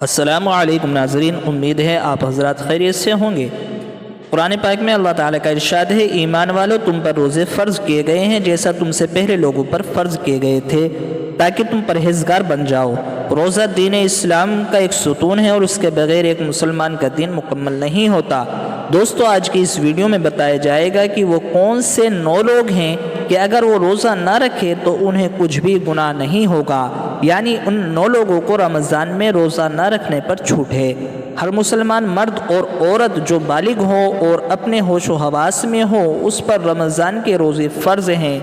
السلام علیکم ناظرین، امید ہے آپ حضرات خیریت سے ہوں گے۔ قرآن پاک میں اللہ تعالیٰ کا ارشاد ہے، ایمان والو تم پر روزے فرض کیے گئے ہیں جیسا تم سے پہلے لوگوں پر فرض کیے گئے تھے تاکہ تم پرہیزگار بن جاؤ۔ روزہ دین اسلام کا ایک ستون ہے اور اس کے بغیر ایک مسلمان کا دین مکمل نہیں ہوتا۔ دوستو، آج کی اس ویڈیو میں بتایا جائے گا کہ وہ کون سے 9 لوگ ہیں کہ اگر وہ روزہ نہ رکھے تو انہیں کچھ بھی گناہ نہیں ہوگا، یعنی ان 9 لوگوں کو رمضان میں روزہ نہ رکھنے پر چھوٹ ہے۔ ہر مسلمان مرد اور عورت جو بالغ ہو اور اپنے ہوش و حواس میں ہو اس پر رمضان کے روزے فرض ہیں،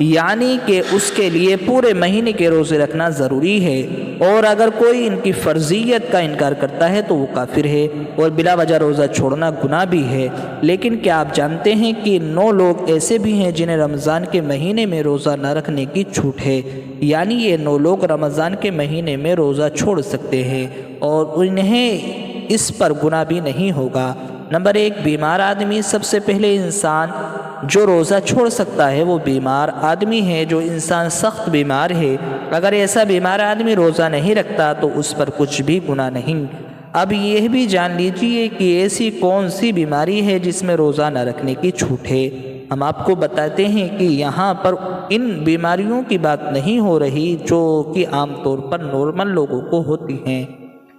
یعنی کہ اس کے لیے پورے مہینے کے روزے رکھنا ضروری ہے، اور اگر کوئی ان کی فرضیت کا انکار کرتا ہے تو وہ کافر ہے اور بلا وجہ روزہ چھوڑنا گناہ بھی ہے۔ لیکن کیا آپ جانتے ہیں کہ 9 لوگ ایسے بھی ہیں جنہیں رمضان کے مہینے میں روزہ نہ رکھنے کی چھوٹ ہے، یعنی یہ 9 لوگ رمضان کے مہینے میں روزہ چھوڑ سکتے ہیں اور انہیں اس پر گناہ بھی نہیں ہوگا۔ نمبر 1، بیمار آدمی۔ سب سے پہلے انسان جو روزہ چھوڑ سکتا ہے وہ بیمار آدمی ہے۔ جو انسان سخت بیمار ہے، اگر ایسا بیمار آدمی روزہ نہیں رکھتا تو اس پر کچھ بھی گناہ نہیں۔ اب یہ بھی جان لیجئے کہ ایسی کون سی بیماری ہے جس میں روزہ نہ رکھنے کی چھوٹ ہے۔ ہم آپ کو بتاتے ہیں کہ یہاں پر ان بیماریوں کی بات نہیں ہو رہی جو کہ عام طور پر نارمل لوگوں کو ہوتی ہیں،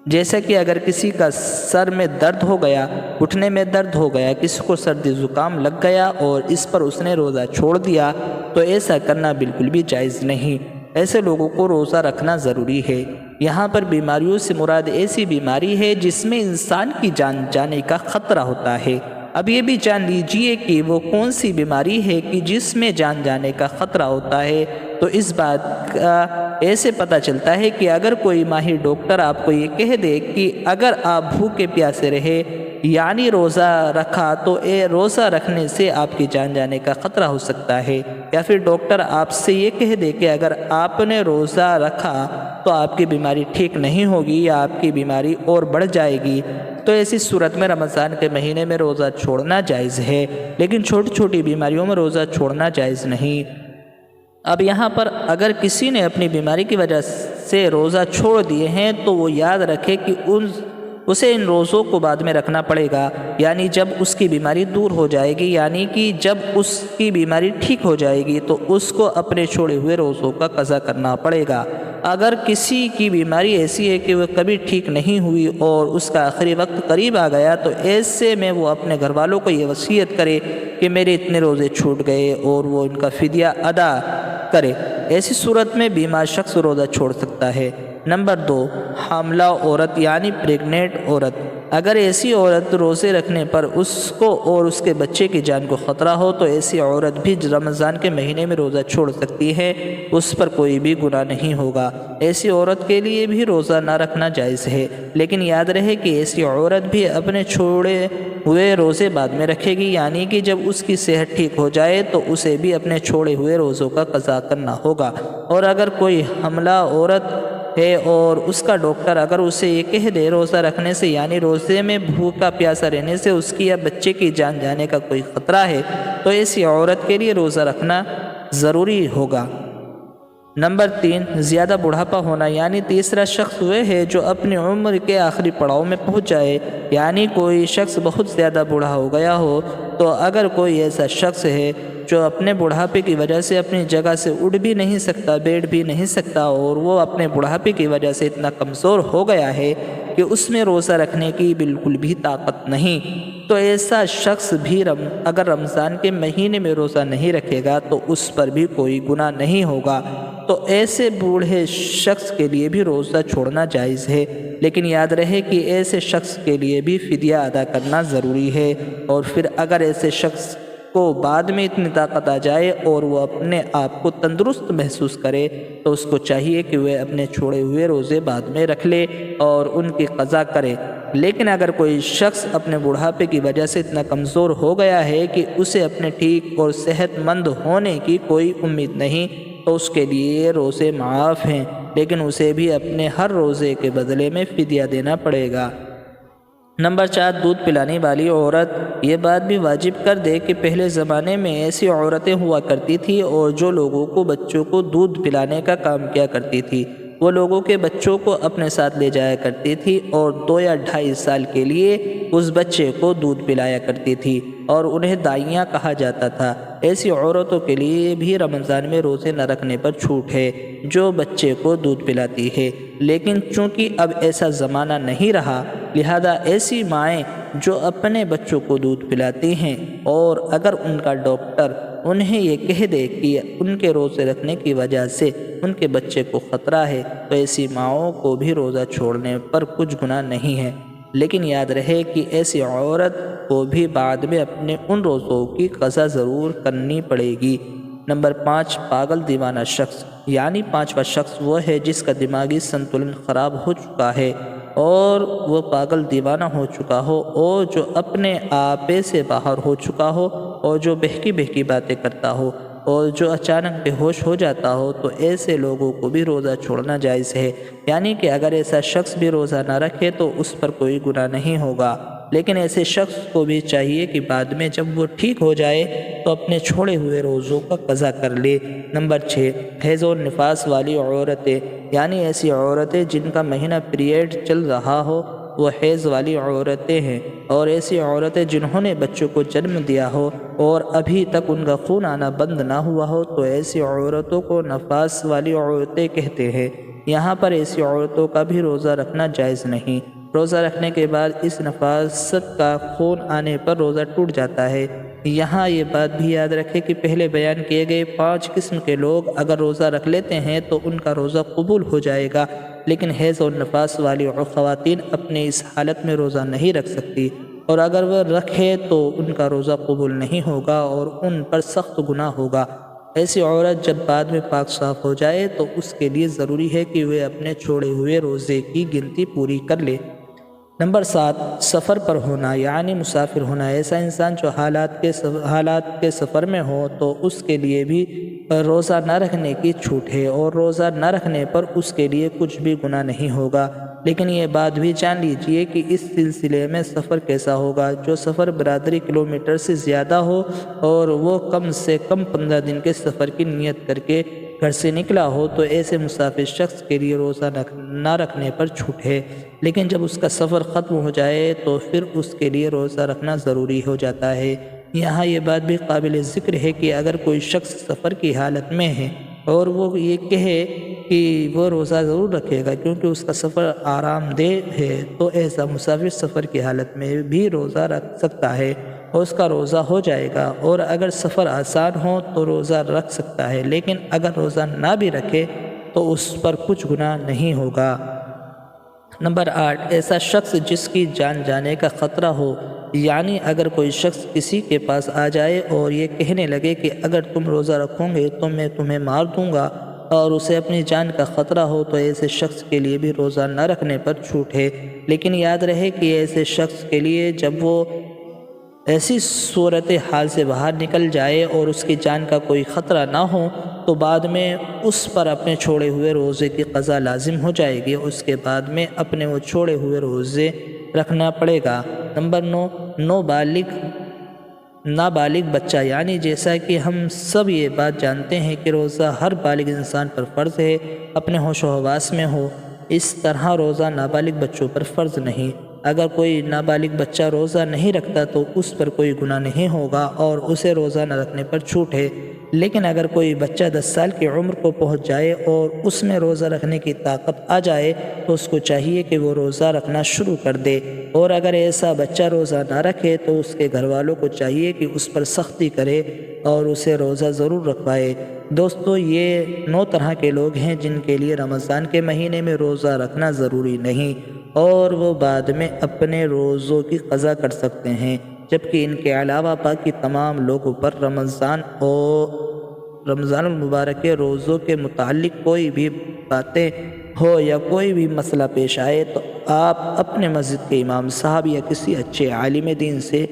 جیسا کہ اگر کسی کا سر میں درد ہو گیا، گھٹنے میں درد ہو گیا، کسی کو سردی زکام لگ گیا اور اس پر اس نے روزہ چھوڑ دیا، تو ایسا کرنا بالکل بھی جائز نہیں۔ ایسے لوگوں کو روزہ رکھنا ضروری ہے۔ یہاں پر بیماریوں سے مراد ایسی بیماری ہے جس میں انسان کی جان جانے کا خطرہ ہوتا ہے۔ اب یہ بھی جان لیجئے کہ وہ کون سی بیماری ہے کہ جس میں جان جانے کا خطرہ ہوتا ہے، تو اس بات کا ایسے پتہ چلتا ہے کہ اگر کوئی ماہر ڈاکٹر آپ کو یہ کہہ دے کہ اگر آپ بھوکے پیاسے رہے یعنی روزہ رکھا تو روزہ رکھنے سے آپ کی جان جانے کا خطرہ ہو سکتا ہے، یا پھر ڈاکٹر آپ سے یہ کہہ دے کہ اگر آپ نے روزہ رکھا تو آپ کی بیماری ٹھیک نہیں ہوگی یا آپ کی بیماری اور بڑھ جائے گی، تو ایسی صورت میں رمضان کے مہینے میں روزہ چھوڑنا جائز ہے، لیکن چھوٹی چھوٹی بیماریوں میں روزہ چھوڑنا جائز نہیں۔ اب یہاں پر اگر کسی نے اپنی بیماری کی وجہ سے روزہ چھوڑ دیے ہیں تو وہ یاد رکھے کہ اسے ان روزوں کو بعد میں رکھنا پڑے گا، یعنی جب اس کی بیماری دور ہو جائے گی، یعنی کہ جب اس کی بیماری ٹھیک ہو جائے گی تو اس کو اپنے چھوڑے ہوئے روزوں کا قضا کرنا پڑے گا۔ اگر کسی کی بیماری ایسی ہے کہ وہ کبھی ٹھیک نہیں ہوئی اور اس کا آخری وقت قریب آ گیا تو ایسے میں وہ اپنے گھر والوں کو یہ وصیت کرے کہ میرے اتنے روزے چھوٹ گئے اور وہ ان کا فدیہ ادا کرے۔ ایسی صورت میں بیمار شخص روزہ چھوڑ سکتا ہے۔ نمبر 2، حاملہ عورت یعنی پریگننٹ عورت۔ اگر ایسی عورت روزے رکھنے پر اس کو اور اس کے بچے کی جان کو خطرہ ہو تو ایسی عورت بھی رمضان کے مہینے میں روزہ چھوڑ سکتی ہے، اس پر کوئی بھی گناہ نہیں ہوگا۔ ایسی عورت کے لیے بھی روزہ نہ رکھنا جائز ہے، لیکن یاد رہے کہ ایسی عورت بھی اپنے چھوڑے ہوئے روزے بعد میں رکھے گی، یعنی کہ جب اس کی صحت ٹھیک ہو جائے تو اسے بھی اپنے چھوڑے ہوئے روزوں کا قضا کرنا ہوگا۔ اور اگر کوئی حاملہ عورت ہے اور اس کا ڈاکٹر اگر اسے یہ کہہ دے روزہ رکھنے سے یعنی روزے میں بھوکا پیاسا رہنے سے اس کی یا بچے کی جان جانے کا کوئی خطرہ ہے تو ایسی عورت کے لیے روزہ رکھنا ضروری ہوگا۔ نمبر 3، زیادہ بڑھاپا ہونا، یعنی تیسرا شخص وہ ہے جو اپنی عمر کے آخری پڑاؤ میں پہنچ جائے، یعنی کوئی شخص بہت زیادہ بوڑھا ہو گیا ہو۔ تو اگر کوئی ایسا شخص ہے جو اپنے بڑھاپے کی وجہ سے اپنی جگہ سے اٹھ بھی نہیں سکتا، بیٹھ بھی نہیں سکتا، اور وہ اپنے بڑھاپے کی وجہ سے اتنا کمزور ہو گیا ہے کہ اس میں روزہ رکھنے کی بالکل بھی طاقت نہیں، تو ایسا شخص بھی اگر رمضان کے مہینے میں روزہ نہیں رکھے گا تو اس پر بھی کوئی گناہ نہیں ہوگا۔ تو ایسے بوڑھے شخص کے لیے بھی روزہ چھوڑنا جائز ہے، لیکن یاد رہے کہ ایسے شخص کے لیے بھی فدیہ ادا کرنا ضروری ہے۔ اور پھر اگر ایسے شخص کو بعد میں اتنی طاقت آ جائے اور وہ اپنے آپ کو تندرست محسوس کرے تو اس کو چاہیے کہ وہ اپنے چھوڑے ہوئے روزے بعد میں رکھ لے اور ان کی قضا کرے۔ لیکن اگر کوئی شخص اپنے بڑھاپے کی وجہ سے اتنا کمزور ہو گیا ہے کہ اسے اپنے ٹھیک اور صحت مند ہونے کی کوئی امید نہیں تو اس کے لیے روزے معاف ہیں، لیکن اسے بھی اپنے ہر روزے کے بدلے میں فدیہ دینا پڑے گا۔ نمبر 4، دودھ پلانے والی عورت۔ یہ بات بھی واجب کر دے کہ پہلے زمانے میں ایسی عورتیں ہوا کرتی تھی اور جو لوگوں کو بچوں کو دودھ پلانے کا کام کیا کرتی تھی۔ وہ لوگوں کے بچوں کو اپنے ساتھ لے جایا کرتی تھی اور 2 یا 2.5 سال کے لیے اس بچے کو دودھ پلایا کرتی تھی اور انہیں دائیاں کہا جاتا تھا۔ ایسی عورتوں کے لیے بھی رمضان میں روزے نہ رکھنے پر چھوٹ ہے جو بچے کو دودھ پلاتی ہے، لیکن چونکہ اب ایسا زمانہ نہیں رہا، لہذا ایسی مائیں جو اپنے بچوں کو دودھ پلاتی ہیں اور اگر ان کا ڈاکٹر انہیں یہ کہہ دے کہ ان کے روزے رکھنے کی وجہ سے ان کے بچے کو خطرہ ہے تو ایسی ماؤں کو بھی روزہ چھوڑنے پر کچھ گناہ نہیں ہے، لیکن یاد رہے کہ ایسی عورت کو بھی بعد میں اپنے ان روزوں کی قضا ضرور کرنی پڑے گی۔ نمبر 5، پاگل دیوانہ شخص، یعنی 5واں شخص وہ ہے جس کا دماغی سنتلن خراب ہو چکا ہے اور وہ پاگل دیوانہ ہو چکا ہو اور جو اپنے آپے سے باہر ہو چکا ہو اور جو بہکی بہکی باتیں کرتا ہو اور جو اچانک بے ہوش ہو جاتا ہو، تو ایسے لوگوں کو بھی روزہ چھوڑنا جائز ہے، یعنی کہ اگر ایسا شخص بھی روزہ نہ رکھے تو اس پر کوئی گناہ نہیں ہوگا، لیکن ایسے شخص کو بھی چاہیے کہ بعد میں جب وہ ٹھیک ہو جائے تو اپنے چھوڑے ہوئے روزوں کا قضا کر لے۔ نمبر 6، حیض و نفاس والی عورتیں، یعنی ایسی عورتیں جن کا مہینہ پیریڈ چل رہا ہو، وہ حیض والی عورتیں ہیں، اور ایسی عورتیں جنہوں نے بچوں کو جنم دیا ہو اور ابھی تک ان کا خون آنا بند نہ ہوا ہو، تو ایسی عورتوں کو نفاس والی عورتیں کہتے ہیں۔ یہاں پر ایسی عورتوں کا بھی روزہ رکھنا جائز نہیں۔ روزہ رکھنے کے بعد اس نفاست کا خون آنے پر روزہ ٹوٹ جاتا ہے۔ یہاں یہ بات بھی یاد رکھے کہ پہلے بیان کیے گئے 5 قسم کے لوگ اگر روزہ رکھ لیتے ہیں تو ان کا روزہ قبول ہو جائے گا، لیکن حیض اور نفاس والی خواتین اپنے اس حالت میں روزہ نہیں رکھ سکتی، اور اگر وہ رکھے تو ان کا روزہ قبول نہیں ہوگا اور ان پر سخت گناہ ہوگا۔ ایسی عورت جب بعد میں پاک صاف ہو جائے تو اس کے لیے ضروری ہے کہ وہ اپنے چھوڑے ہوئے روزے کی گنتی پوری کر لے۔ نمبر 7، سفر پر ہونا، یعنی مسافر ہونا۔ ایسا انسان جو حالات کے سفر میں ہو تو اس کے لیے بھی روزہ نہ رکھنے کی چھوٹ ہے، اور روزہ نہ رکھنے پر اس کے لیے کچھ بھی گناہ نہیں ہوگا، لیکن یہ بات بھی جان لیجئے کہ اس سلسلے میں سفر کیسا ہوگا۔ جو سفر برادری کلومیٹر سے زیادہ ہو اور وہ کم سے کم 15 دن کے سفر کی نیت کر کے گھر سے نکلا ہو تو ایسے مسافر شخص کے لیے روزہ نہ رکھنے پر چھوٹ ہے، لیکن جب اس کا سفر ختم ہو جائے تو پھر اس کے لیے روزہ رکھنا ضروری ہو جاتا ہے۔ یہاں یہ بات بھی قابل ذکر ہے کہ اگر کوئی شخص سفر کی حالت میں ہے اور وہ یہ کہے کہ وہ روزہ ضرور رکھے گا کیونکہ اس کا سفر آرام دہ ہے، تو ایسا مسافر سفر کی حالت میں بھی روزہ رکھ سکتا ہے اور اس کا روزہ ہو جائے گا، اور اگر سفر آسان ہو تو روزہ رکھ سکتا ہے، لیکن اگر روزہ نہ بھی رکھے تو اس پر کچھ گناہ نہیں ہوگا۔ نمبر 8، ایسا شخص جس کی جان جانے کا خطرہ ہو، یعنی اگر کوئی شخص کسی کے پاس آ جائے اور یہ کہنے لگے کہ اگر تم روزہ رکھو گے تو میں تمہیں مار دوں گا، اور اسے اپنی جان کا خطرہ ہو، تو ایسے شخص کے لیے بھی روزہ نہ رکھنے پر چھوٹ ہے، لیکن یاد رہے کہ ایسے شخص کے لیے جب وہ ایسی صورت حال سے باہر نکل جائے اور اس کی جان کا کوئی خطرہ نہ ہو تو بعد میں اس پر اپنے چھوڑے ہوئے روزے کی قضا لازم ہو جائے گی، اس کے بعد میں اپنے وہ چھوڑے ہوئے روزے رکھنا پڑے گا۔ نمبر 9، نابالغ بچہ، یعنی جیسا کہ ہم سب یہ بات جانتے ہیں کہ روزہ ہر بالغ انسان پر فرض ہے اپنے ہوش و حواس میں ہو، اس طرح روزہ نابالغ بچوں پر فرض نہیں۔ اگر کوئی نابالغ بچہ روزہ نہیں رکھتا تو اس پر کوئی گناہ نہیں ہوگا اور اسے روزہ نہ رکھنے پر چھوٹ ہے، لیکن اگر کوئی بچہ 10 سال کی عمر کو پہنچ جائے اور اس میں روزہ رکھنے کی طاقت آ جائے تو اس کو چاہیے کہ وہ روزہ رکھنا شروع کر دے، اور اگر ایسا بچہ روزہ نہ رکھے تو اس کے گھر والوں کو چاہیے کہ اس پر سختی کرے اور اسے روزہ ضرور رکھوائے۔ دوستو، یہ 9 طرح کے لوگ ہیں جن کے لیے رمضان کے مہینے میں روزہ رکھنا ضروری نہیں اور وہ بعد میں اپنے روزوں کی قضا کر سکتے ہیں، جبکہ ان کے علاوہ باقی تمام لوگوں پر رمضان المبارک کے روزوں کے متعلق کوئی بھی باتیں ہو یا کوئی بھی مسئلہ پیش آئے تو آپ اپنے مسجد کے امام صاحب یا کسی اچھے عالم دین سے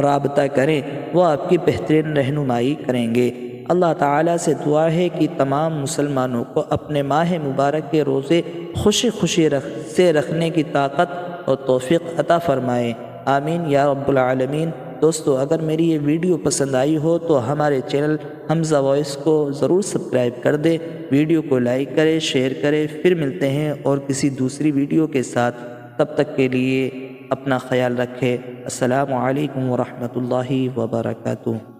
رابطہ کریں، وہ آپ کی بہترین رہنمائی کریں گے۔ اللہ تعالیٰ سے دعا ہے کہ تمام مسلمانوں کو اپنے ماہ مبارک کے روزے خوشی سے رکھنے کی طاقت اور توفیق عطا فرمائے، آمین یا رب العالمین۔ دوستو اگر میری یہ ویڈیو پسند آئی ہو تو ہمارے چینل حمزہ وائس کو ضرور سبسکرائب کر دیں، ویڈیو کو لائک کریں، شیئر کریں۔ پھر ملتے ہیں اور کسی دوسری ویڈیو کے ساتھ، تب تک کے لیے اپنا خیال رکھیں۔ السلام علیکم ورحمۃ اللہ وبرکاتہ۔